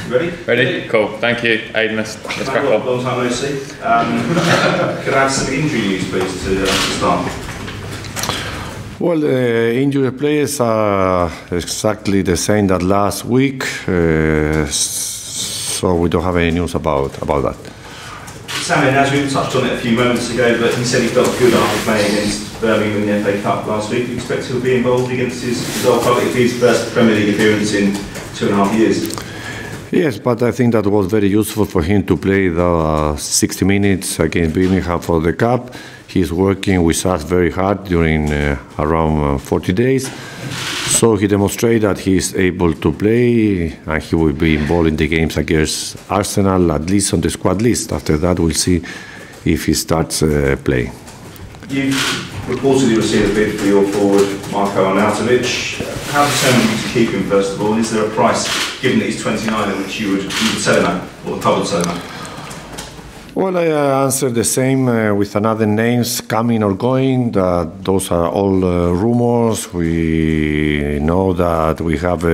Ready? Ready? Cool. Thank you, Aidan. Let's crack on. Long time no see. Could I have some injury news, please, to start? Well, the injury players are exactly the same that last week, so we don't have any news about that. Sammy, as we touched on it a few moments ago, but he said he felt good after playing against Birmingham in the FA Cup last week. Do you expect he'll be involved against his old club if his first Premier League appearance in 2.5 years? Yes, but I think that was very useful for him to play the 60 minutes against Birmingham for the Cup. He's working with us very hard during around 40 days. So he demonstrated that he is able to play and he will be involved in the games against Arsenal, at least on the squad list. After that, we'll see if he starts playing. You've reportedly received a bid for your forward, Marko Arnautovic. How determined are you to keep him, first of all? Is there a price, given that he's 29, at which you would sell him at, or the club would sell him at? Well, I answered the same with another names coming or going. Those are all rumors. We know that we have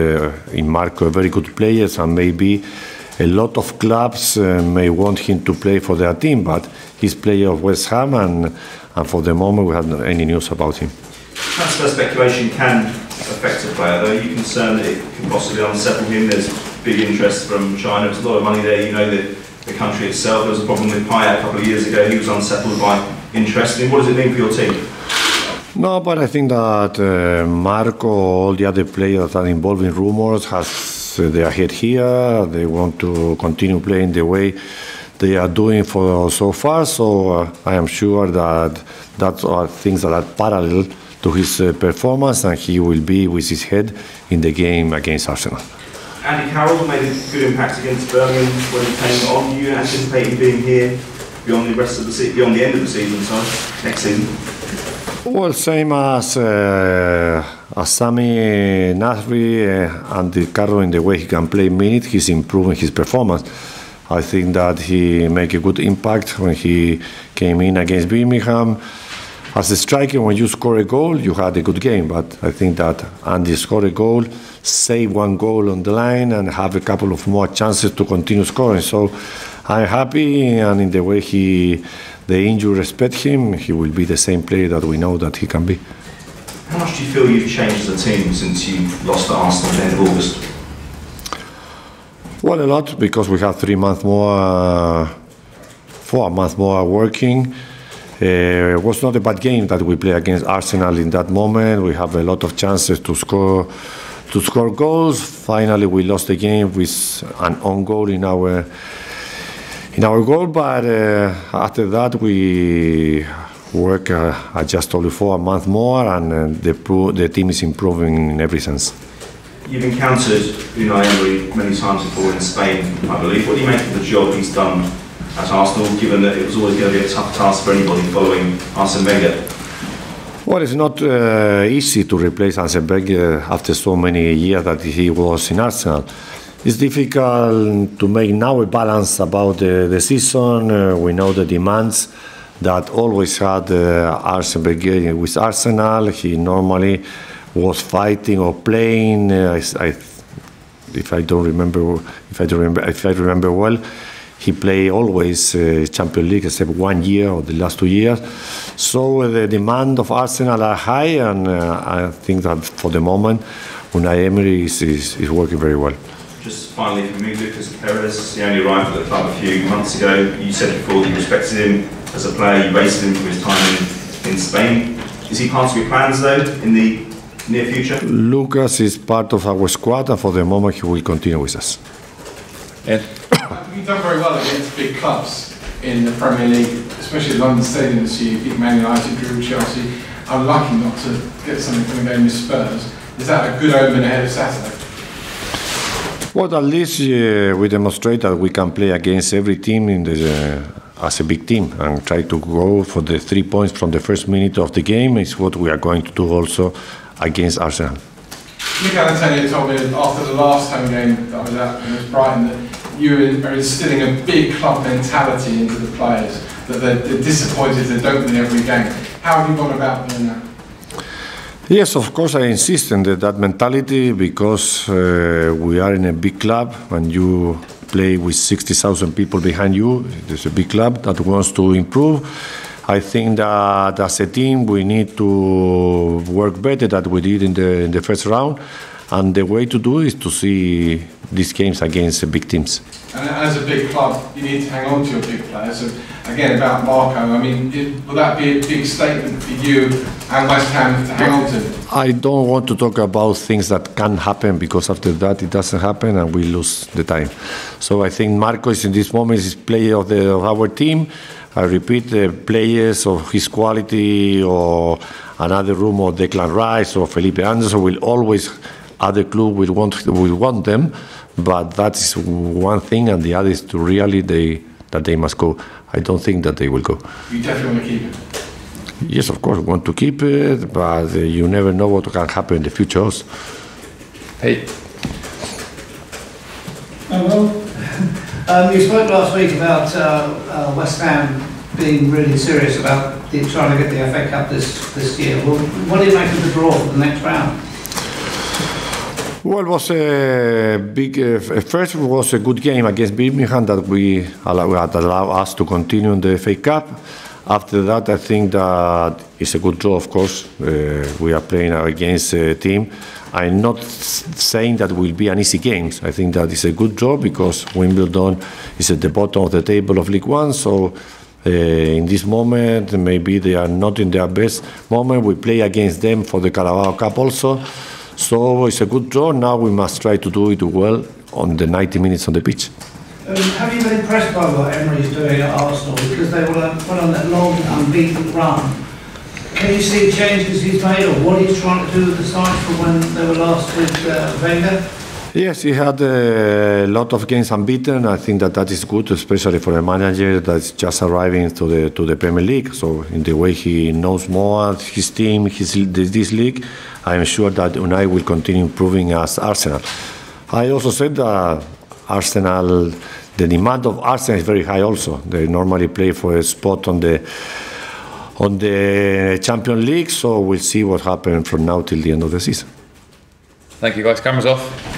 in Marko very good players, and maybe a lot of clubs may want him to play for their team, but he's player of West Ham, and for the moment we haven't any news about him. Transfer speculation can affect a player, though. Are you concerned that it could possibly unsettle him? There's big interest from China. There's a lot of money there. You know that the country itself. There was a problem with Payet a couple of years ago. He was unsettled by interest. What does it mean for your team? No, but I think that Marko, all the other players that are involved in rumors, has their head here. They want to continue playing the way they are doing for so far. So I am sure that are things that are parallel to his performance, and he will be with his head in the game against Arsenal. Andy Carroll made a good impact against Birmingham when he came on. Do you anticipate him being here beyond the rest of the season, beyond the end of the season, next season? Well, same as Sami Nasri, Andy Carroll, in the way he can play minutes, he's improving his performance. I think that he made a good impact when he came in against Birmingham. As a striker, when you score a goal, you had a good game. But I think that Andy scored a goal, save one goal on the line, and have a couple of more chances to continue scoring. So I'm happy, and in the way the injury respect him, he will be the same player that we know that he can be. How much do you feel you've changed as a team since you lost to Arsenal at the end of August? Well, a lot, because we have 4 months more working. It was not a bad game that we played against Arsenal in that moment. We have a lot of chances to score goals. Finally, we lost the game with an own goal in our goal. But after that, we work just only 4 months more, and the team is improving in every sense. You've encountered Unai Emery many times before in Spain, I believe. What do you make of the job he's done at Arsenal, given that it was always going to be a tough task for anybody following Arsene Wenger? Well, it's not easy to replace Arsene Wenger after so many years that he was in Arsenal. It's difficult to make now a balance about the season. We know the demands that always had Arsene Wenger with Arsenal. He normally was fighting or playing. If I remember well, he played always Champions League except 1 year or the last 2 years. So the demand of Arsenal are high, and I think that for the moment, Unai Emery is working very well. Just finally for me, Lucas Perez, he only arrived at the club a few months ago. You said before that you respected him as a player, you rated him for his time in Spain. Is he part of your plans though, in the near future? Lucas is part of our squad, and for the moment he will continue with us. Ed? You've done very well against big clubs in the Premier League, especially London Stadium this year. You beat Man United, drew Chelsea. Unlucky not to get something from the game with Spurs. Is that a good omen ahead of Saturday? Well, at least we demonstrate that we can play against every team as a big team, and try to go for the 3 points from the first minute of the game is what we are going to do also against Arsenal. Mikel Antonio told me after the last home game that I was at, and it was Brighton, that you are instilling a big club mentality into the players, that they're disappointed they don't win every game. How have you gone about doing that? Yes, of course, I insist on that mentality because we are in a big club and you play with 60,000 people behind you. It's a big club that wants to improve. I think that as a team we need to work better than we did in the first round. And the way to do it is to see these games against big teams. And as a big club, you need to hang on to your big players. So again, about Marco, I mean, will that be a big statement for you and West Ham to hang on to? I don't want to talk about things that can happen because after that it doesn't happen and we lose the time. So I think Marco is in this moment is player of our team. I repeat, the players of his quality or another room or Declan Rice or Felipe Anderson will always. Other club will want them, but that is one thing, and the other is to really that they must go. I don't think that they will go. You definitely want to keep it? Yes, of course, we want to keep it, but you never know what can happen in the future also. Hey. Well, you spoke last week about West Ham being really serious about trying to get the FA Cup this year. Well, what do you make of the draw for the next round? Well, it was a big. First, it was a good game against Birmingham that allowed us to continue in the FA Cup. After that, I think that it's a good draw. Of course, we are playing against a team. I'm not saying that will be an easy game. I think that it's a good draw because Wimbledon is at the bottom of the table of League One. So in this moment, maybe they are not in their best moment. We play against them for the Carabao Cup also. So it's a good draw. Now we must try to do it well on the 90 minutes on the pitch. Have you been impressed by what Emery's doing at Arsenal? Because they went on that long unbeaten run. Can you see changes he's made or what he's trying to do with the side from when they were last with Wenger? Yes, he had a lot of games unbeaten. I think that is good, especially for a manager that's just arriving to the Premier League. So in the way he knows more his team, this league, I am sure that Unai will continue improving as Arsenal. I also said that Arsenal, the demand of Arsenal is very high also. They normally play for a spot on the Champions League, so we'll see what happens from now till the end of the season. Thank you guys. Cameras off.